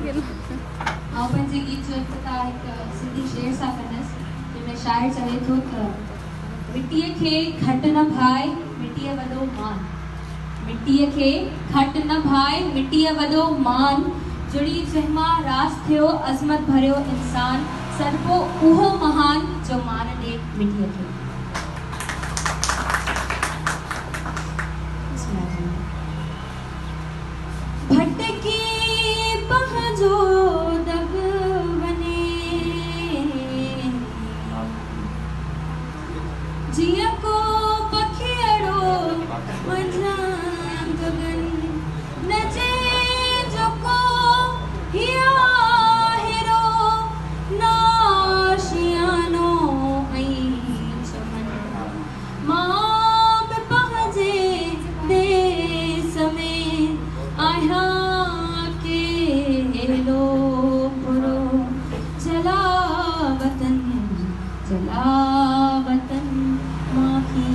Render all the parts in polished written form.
आउं पंहिंजे गीत जो इफ़्तिताह हिकु सिंधी शेर सां कंदसि जंहिंमें शाइर चवे थो त मिटीअ खे घटि न भाए मिटीअ वॾो मान, मिटीअ खे घटि न भाए मिटीअ वॾो मान, जुड़ी जंहिंमां रास थियो अज़मत भरियो इंसान, सदको उहो महान जो मान ॾे मिटीअ खे। भटकी पंहिंजो दग वञे जीअं को पखियड़ो मंझां गगन, न जे जो को हिया हेरो नाशियानो ऐं चमन, मां बि पंहिंजे देस में आहियां केलो बुरो, जला वतन माखी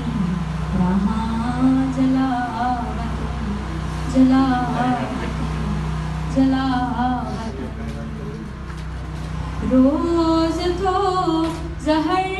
रहां, जला वतन रोज तो जहर